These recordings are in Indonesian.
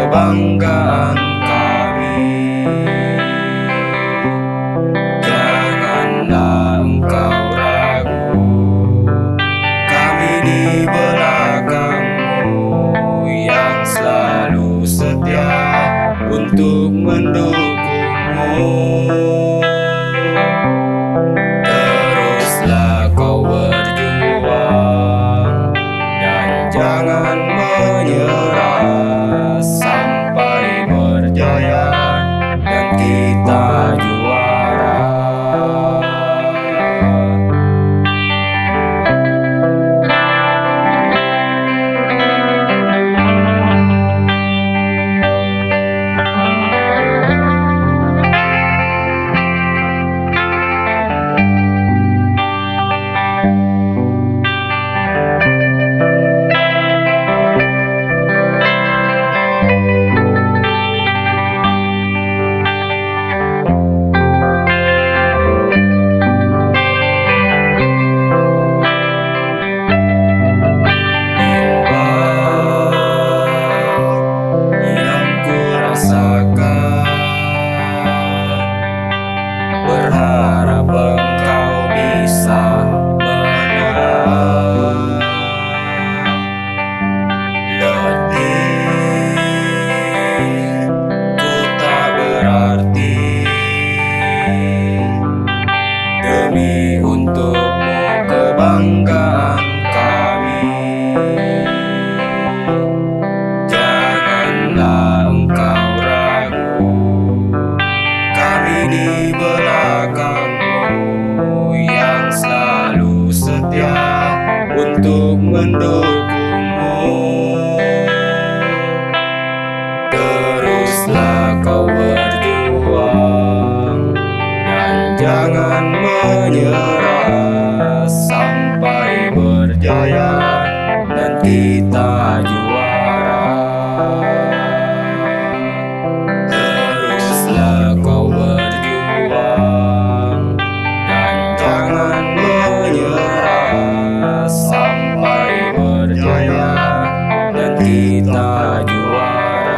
kebanggaan kami. Janganlah engkau ragu, kami di belakangmu yang selalu setia untuk mendukungmu. Teruslah kau berjuang dan jangan menyerah sampai berjaya dan kita juara. Berharap engkau bisa menang. Letih ku tak berarti demi untukmu kebanggaan kami. Janganlah engkau ragu, kami di belakangmu yang selalu setia untuk mendukungmu. Teruslah kau berjuang dan jangan menyerah sampai berjaya dan kita juara. Teruslah kau berjuang dan jangan menyerah sampai berjaya dan kita juara.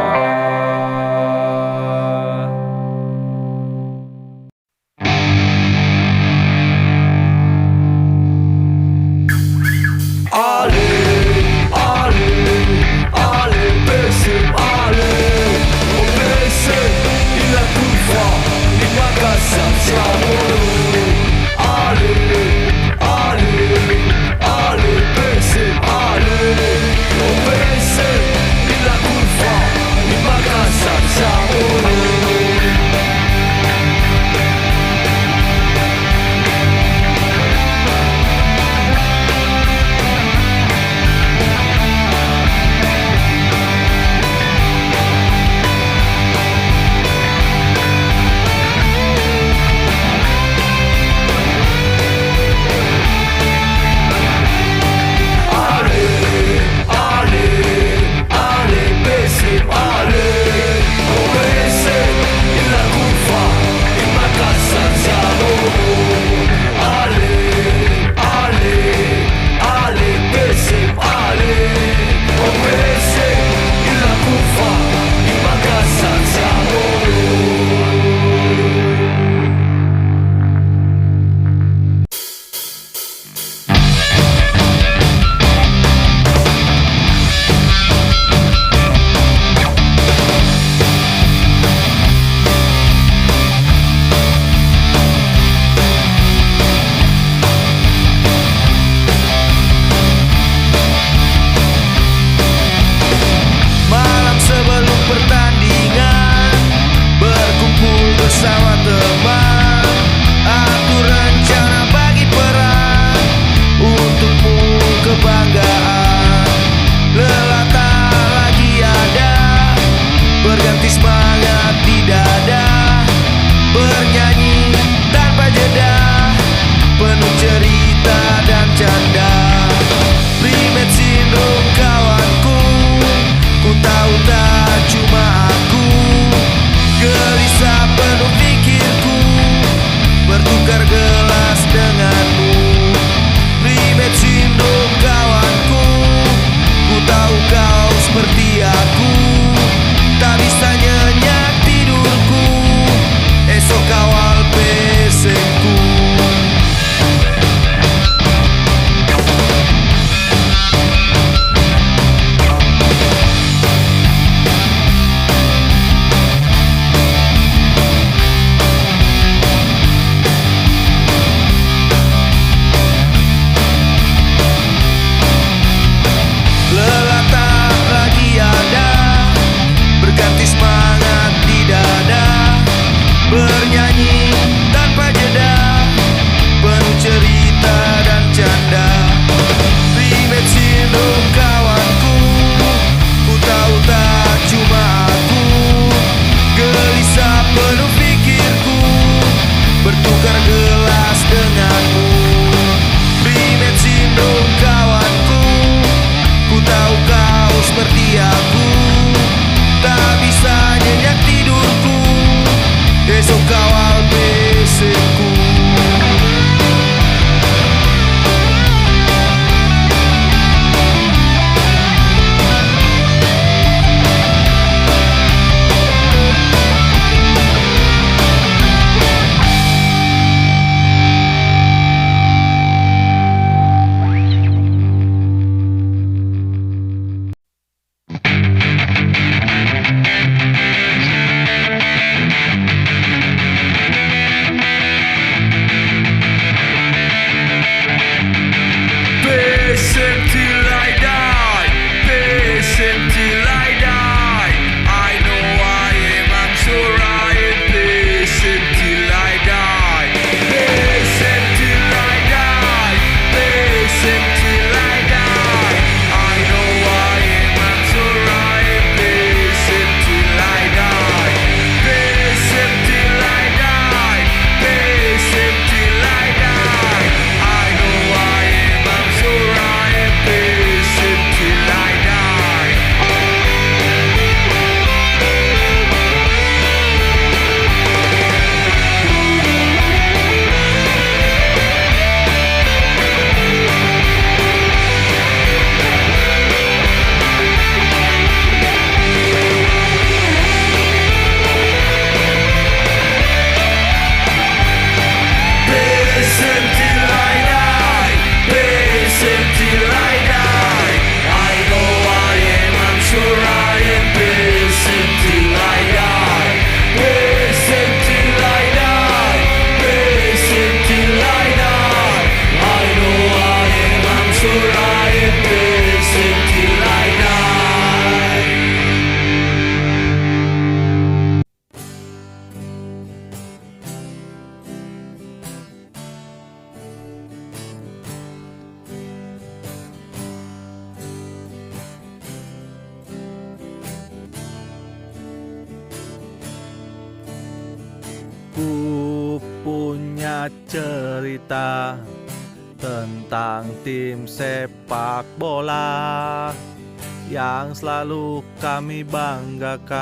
seperti aku, tak bisa nyenyak tidurku, esok kawal besetku. Patient till I die, patient till I die. I know I am, I'm sure I am patient till I die. Patient till I die, patient till I die. I know I am, I'm sure I am patient till I die. Patient till I die, patient till I die. I know I am, I'm sure I am patient till I die. Patient till I die, patient till I die. I know I am, I'm sure I am patient till I die. Patient till I die, patient till I die. I know I am, I'm sure I am patient till I die. Ku punya cerita tentang tim sepak bola yang selalu kami banggakan,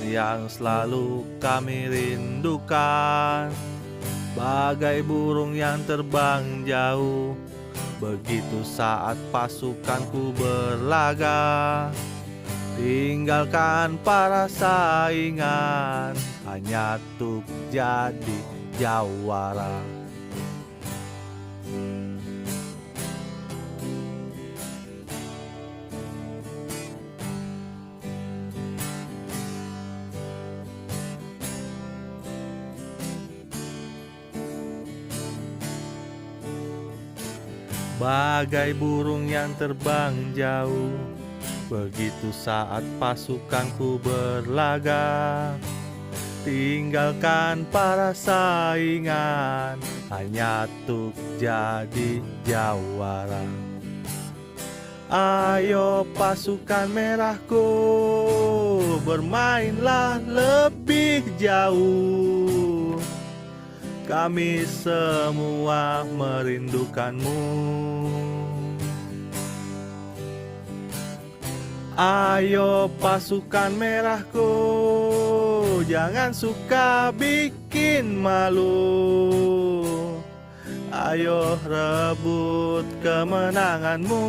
yang selalu kami rindukan. Bagai burung yang terbang jauh, begitu saat pasukanku berlaga. Tinggalkan para saingan hanya untuk jadi jawara. Bagai burung yang terbang jauh, begitu saat pasukanku berlaga. Tinggalkan para saingan hanya untuk jadi jawara. Ayo pasukan merahku, bermainlah lebih jauh. Kami semua merindukanmu. Ayo pasukan merahku, jangan suka bikin malu. Ayo rebut kemenanganmu.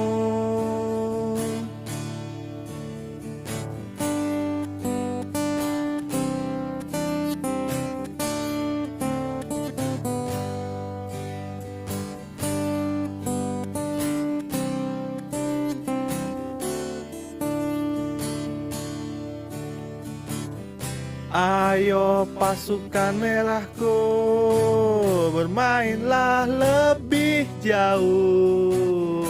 Ayo pasukan merahku, bermainlah lebih jauh.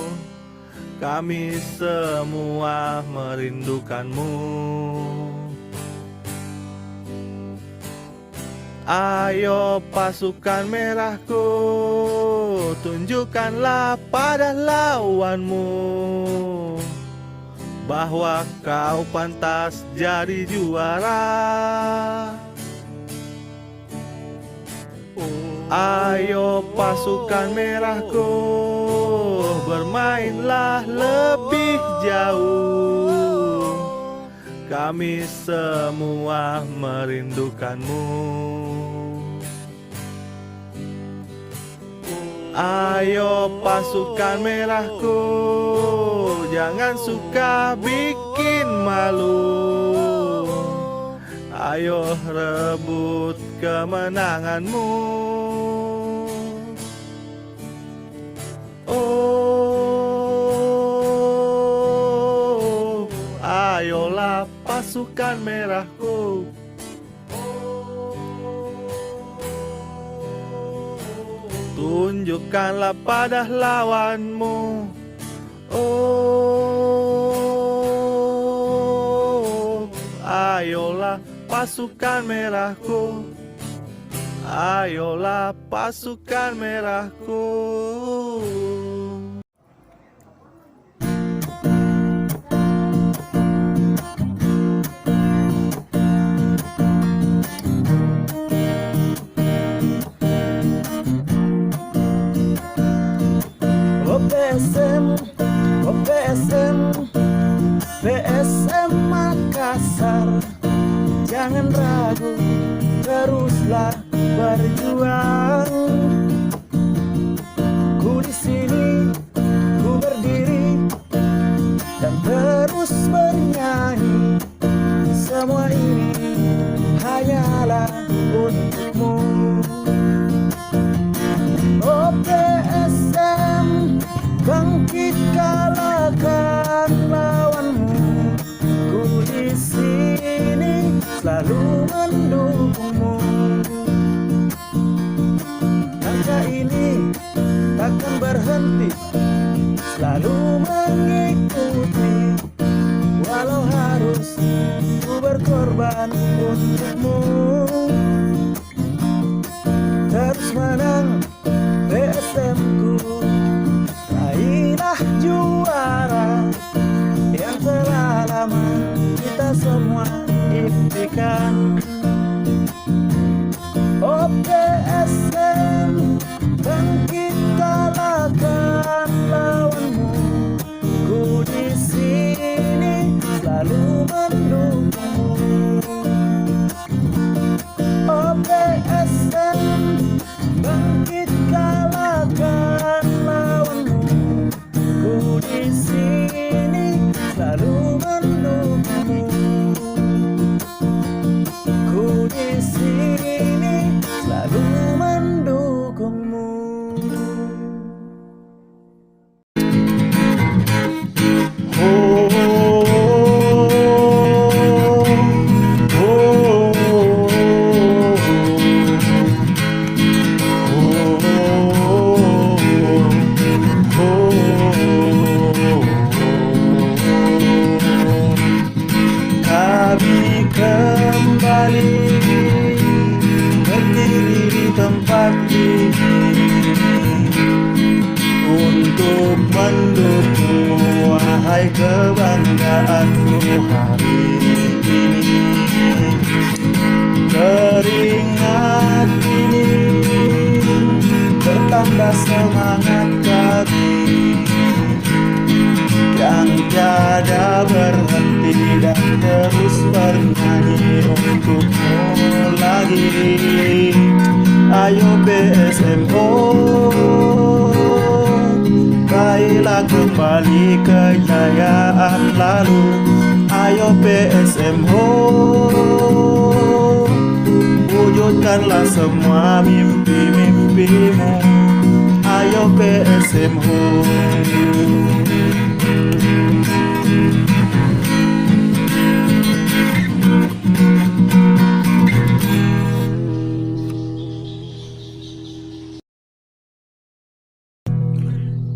Kami semua merindukanmu. Ayo pasukan merahku, tunjukkanlah pada lawanmu bahwa kau pantas jadi juara. Ayo pasukan merahku, bermainlah lebih jauh. kami semua merindukanmu. Ayo pasukan merahku, jangan suka bikin malu. Ayo rebut kemenanganmu. Oh, ayolah pasukan merahku. Tunjukkanlah pada lawanmu. Oh, ayolah pasukan merahku. Ayolah pasukan merahku. PSM Makassar, jangan ragu, teruslah berjuang. Ku di sini, ku berdiri dan terus bernyanyi. Semua ini hanyalah untukmu. Oh PSM, bangkit kalahkan lawanmu. Ku di sini selalu mendukungmu. Langkah ini takkan berhenti, selalu mengikuti. Walau harus ku berkorban untukmu. Terus menang PSM ku, raihlah juara yang telah lama kita semua impikan. Oh PSM, bangkit kalahkan lawanmu. Ku di sini selalu mendukungmu. Oh PSM, bangkit kalahkan lawanmu. Ku di sini selalu mendukungmu. Ku di sini selalu mendukungmu. Kami kembali berdiri di tempat ini untuk mendukung, wahai kebanggaanku hari ini. Keringat ini bertambah semangat kami yang tiada berhenti dan terus bernyanyi untukmu lagi. Ayo PSM, raihlah kembali kejayaan lalu. Ayo PSM, wujudkanlah semua mimpi-mimpimu. Ayo PSM.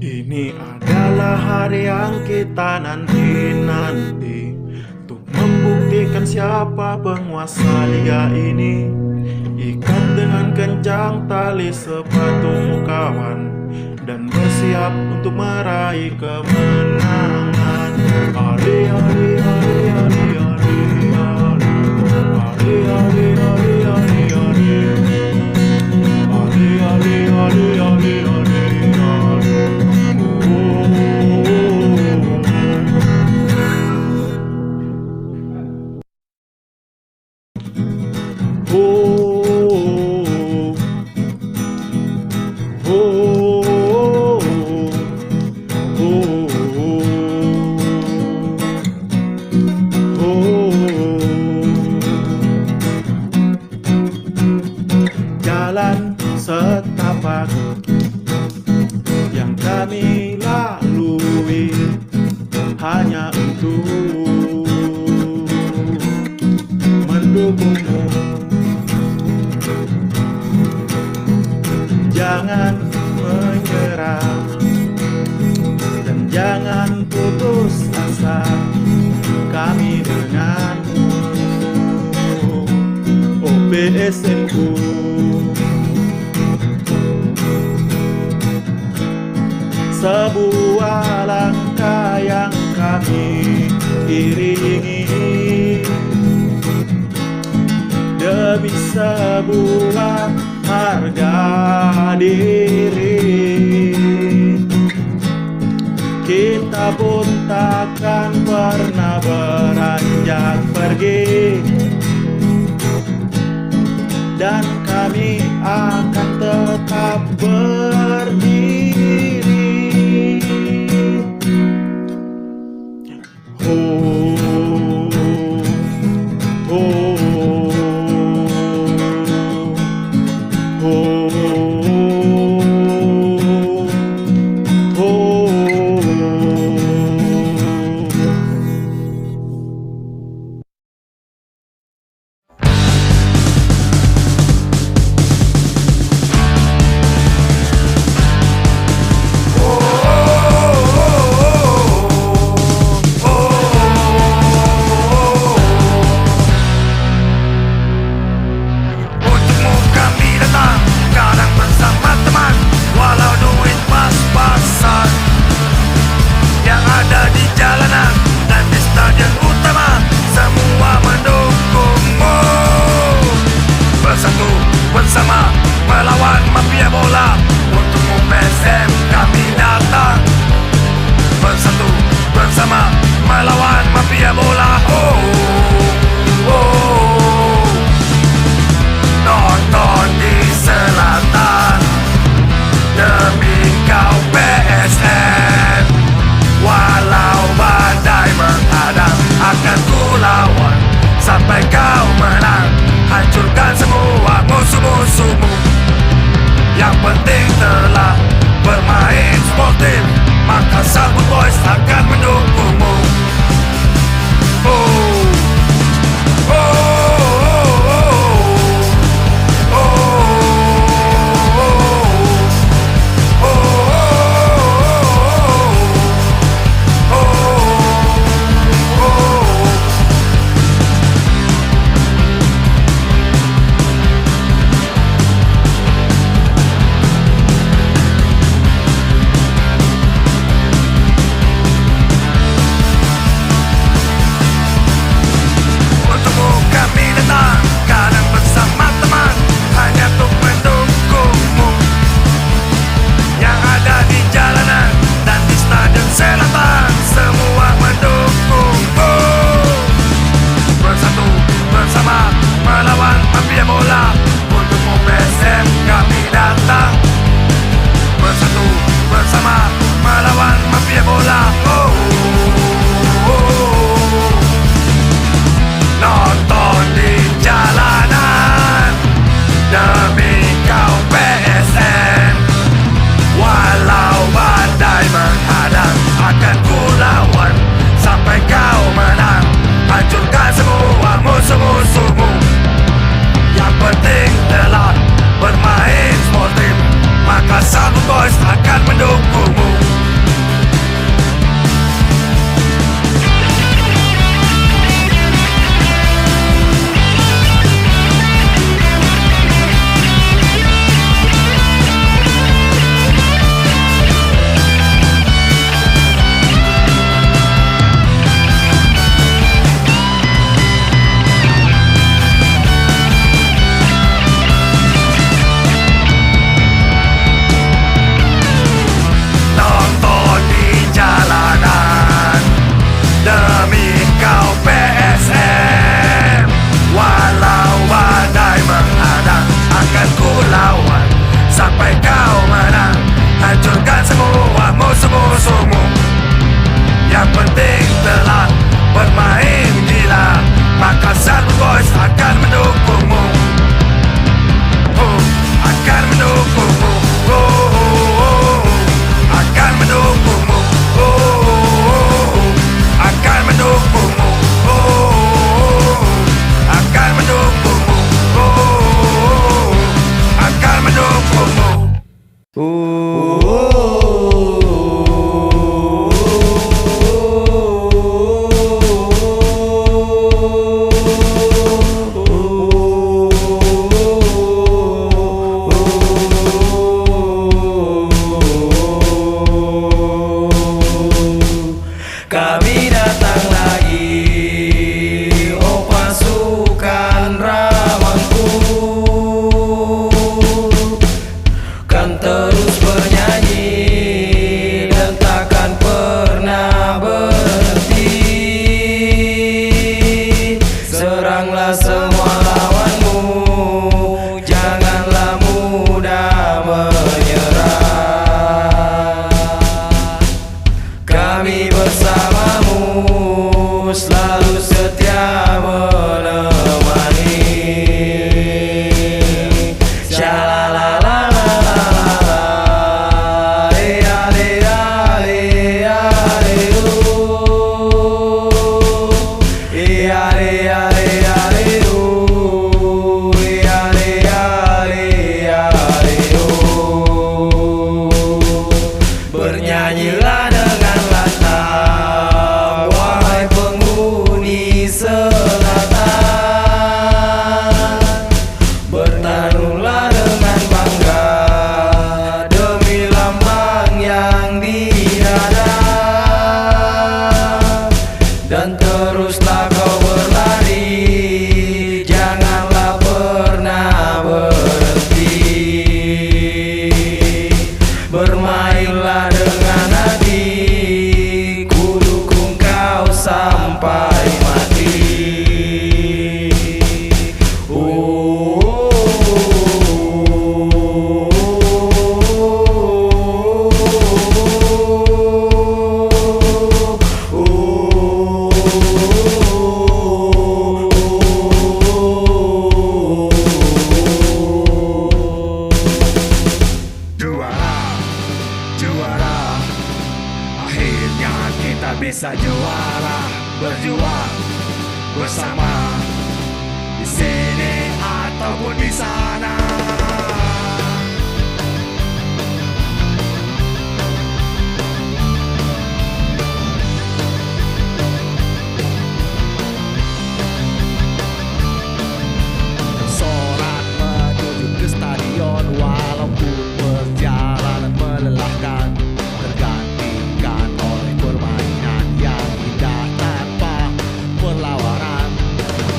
Ini adalah hari yang kita nanti-nanti, untuk membuktikan siapa penguasa liga ini. Ikat dengan kencang tali sepatumu kawan, dan bersiap untuk meraih kemenangan. Ali ali ali ali ali ali ali ali ali ali ali ali ali ali ali ali. Oh, oh, oh, oh, oh. Jalan setapak yang kami lalui hanya untuk mendukungmu. Jangan menyerah dan jangan putus asa, kami denganmu, OPSN ku. Sebuah langkah yang kami iringi demi sebuah harga diri. Kita pun takkan pernah beranjak pergi, dan kami akan tetap berdiri. Oh, oh, oh, Untukmu kami datang, kadang bersama teman, walau duit pas-pasan. Yang ada di jalanan dan di stadion utama, semua mendukungmu. Bersatu bersama melawan mafia bola, untukmu PSM kami datang. Bersatu bersama melawan mafia bola. Oh, oh. Nonton di selatan demi kau PSM. Walau badai menghadang, akan ku lawan sampai kau menang. Hancurkan semua musuh-musuhmu. Yang penting telah bermain sportif, maka Sabut Boys akan mendukungmu. Oh, oh, oh, oh, oh, oh, oh. Untukmu kami datang, kadang bersama teman, hanya untuk mendukungmu. Yang ada di jalanan dan di stadion selatan, semua mendukungmu. Bersatu bersama melawan mafia bola, untukmu PSM kami datang. Bersatu bersama melawan mafia bola. Oh, oh. Nonton di jalanan demi kau PSM. Walau badai menghadang, akan ku lawan sampai kau menang. Hancurkan semua musuh-musuhmu. Yang penting telah bermain sportif, maka Sabut Boys akan mendukungmu. demi kau PSM. Walau badai sampai kau menang. Hancurkan semua musuh-musuhmu. Yang penting telah bermain gila, maka Salmon Boys akan mendukungmu. Akan mendukungmu. Akan mendukungmu. Akan mendukungmu. Akan mendukungmu. Akan mendukungmu. Kami datang lagi, oh pasukan rawanku, kan terus bernyanyi dan takkan pernah berhenti. Seranglah semua lawanmu, janganlah mudah menyerah. Kami bersamamu, selalu setia menemani. Shalalalalala, ale ale ale ale ale ale bernyanyilah dengan lantang, wahai penghuni selatan. Bertarunglah dengan bangga demi lambang yang di dada. Dan teruslah kau berlari, janganlah pernah berhenti. Bermainlah dengan hati, ku dukung kau sampai mati. Juara, akhirnya kita bisa juara. Berjuang bersama, di sini ataupun di sana. Sorak menuju ke stadion, walaupun perjalanan melelahkan, tergantikan oleh permainan yang indah tanpa perlawanan.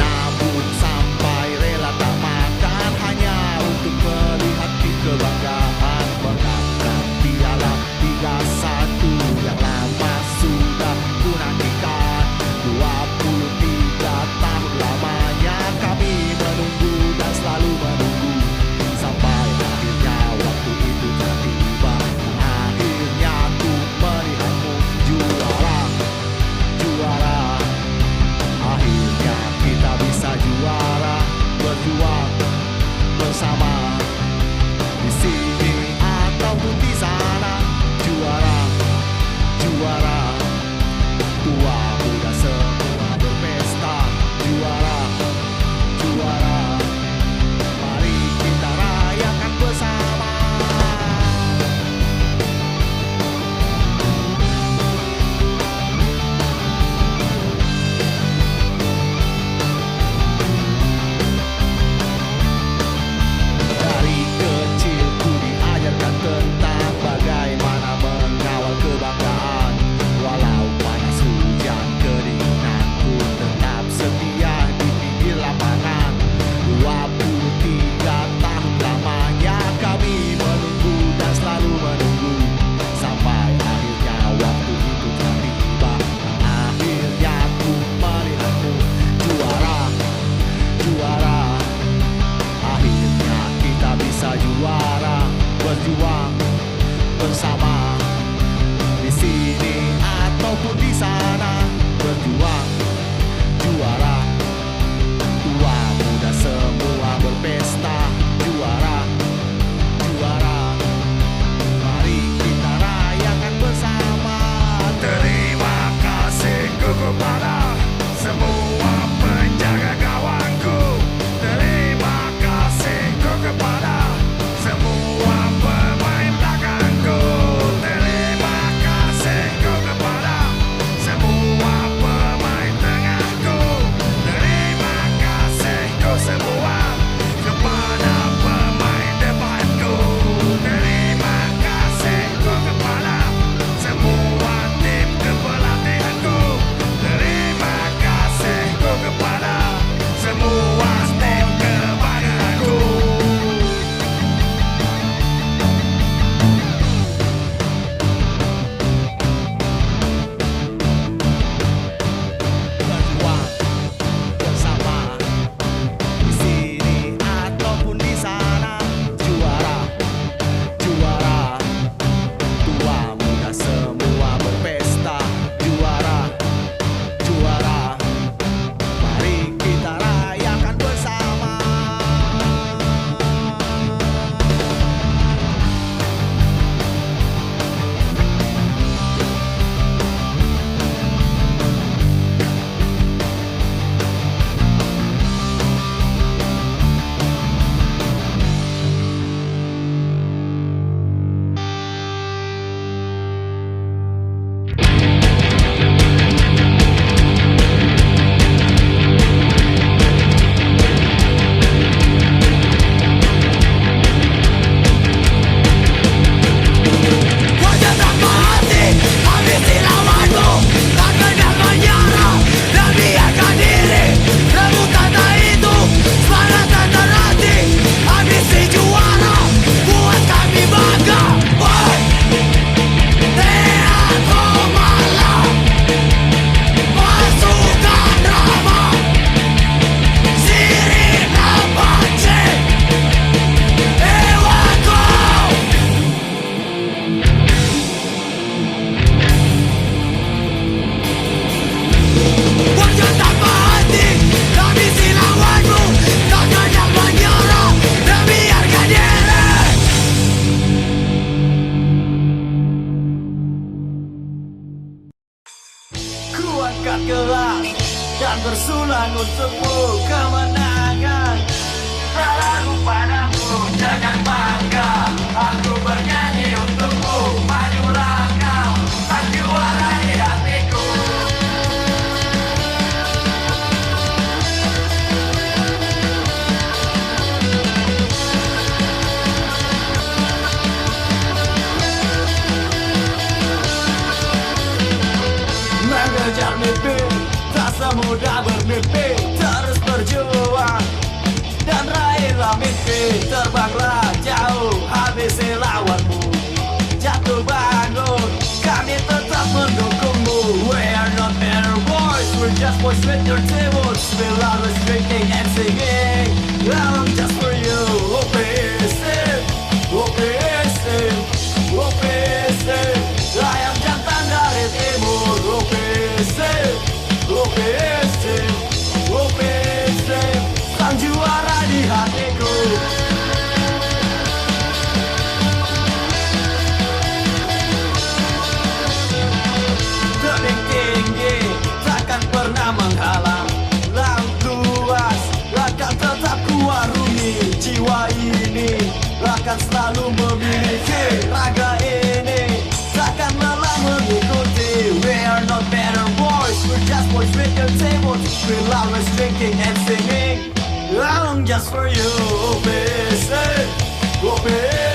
Namun sampai rela tak makan hanya untuk melihat tim kebanggaan mengangkat piala Liga 1 yang lama sudah ku nantikan. 23 tahun lamanya kami menunggu dan selalu menunggu, sampai akhirnya waktu itu telah tiba. Akhirnya ku melihatmu juara, juara. Akhirnya kita bisa juara. Berjuang bersama, di sini ataupun di sana. Juara, juara. Tua muda semua berpesta. Juara, juara. Mari kita rayakan bersama. Dari kecil ku diajarkan tentang bagaimana mengawal kebanggaan. keras dan bersulang untukmu kemenangan. Tak ragu padamu, jangan bangga. Aku bernyanyi untukmu, maju langkah, tak juara di hatiku. Mengejar mimpi tak semudah bermimpi, terus berjuang dan raihlah mimpi. Terbanglah jauh, habisi lawanmu. Jatuh bangun, kami tetap mendukungmu. We are not better boys, we're just boys with your tables. We're always drinking and singing, I'm just for you. OPC, OPC, OPC, ayam jantan dari timur. OPC, OPC, OPC, sang juara di hatiku. Tebing tinggi takkan pernah menghalang, laut luas akan tetap kuarungi. Jiwa ini akan selalu memiliki, raga ini takkan lelah mengikuti. We are not better boys, we're just boys with your tables. We're always drinking and singing, I'm just for you. OPC, OPC.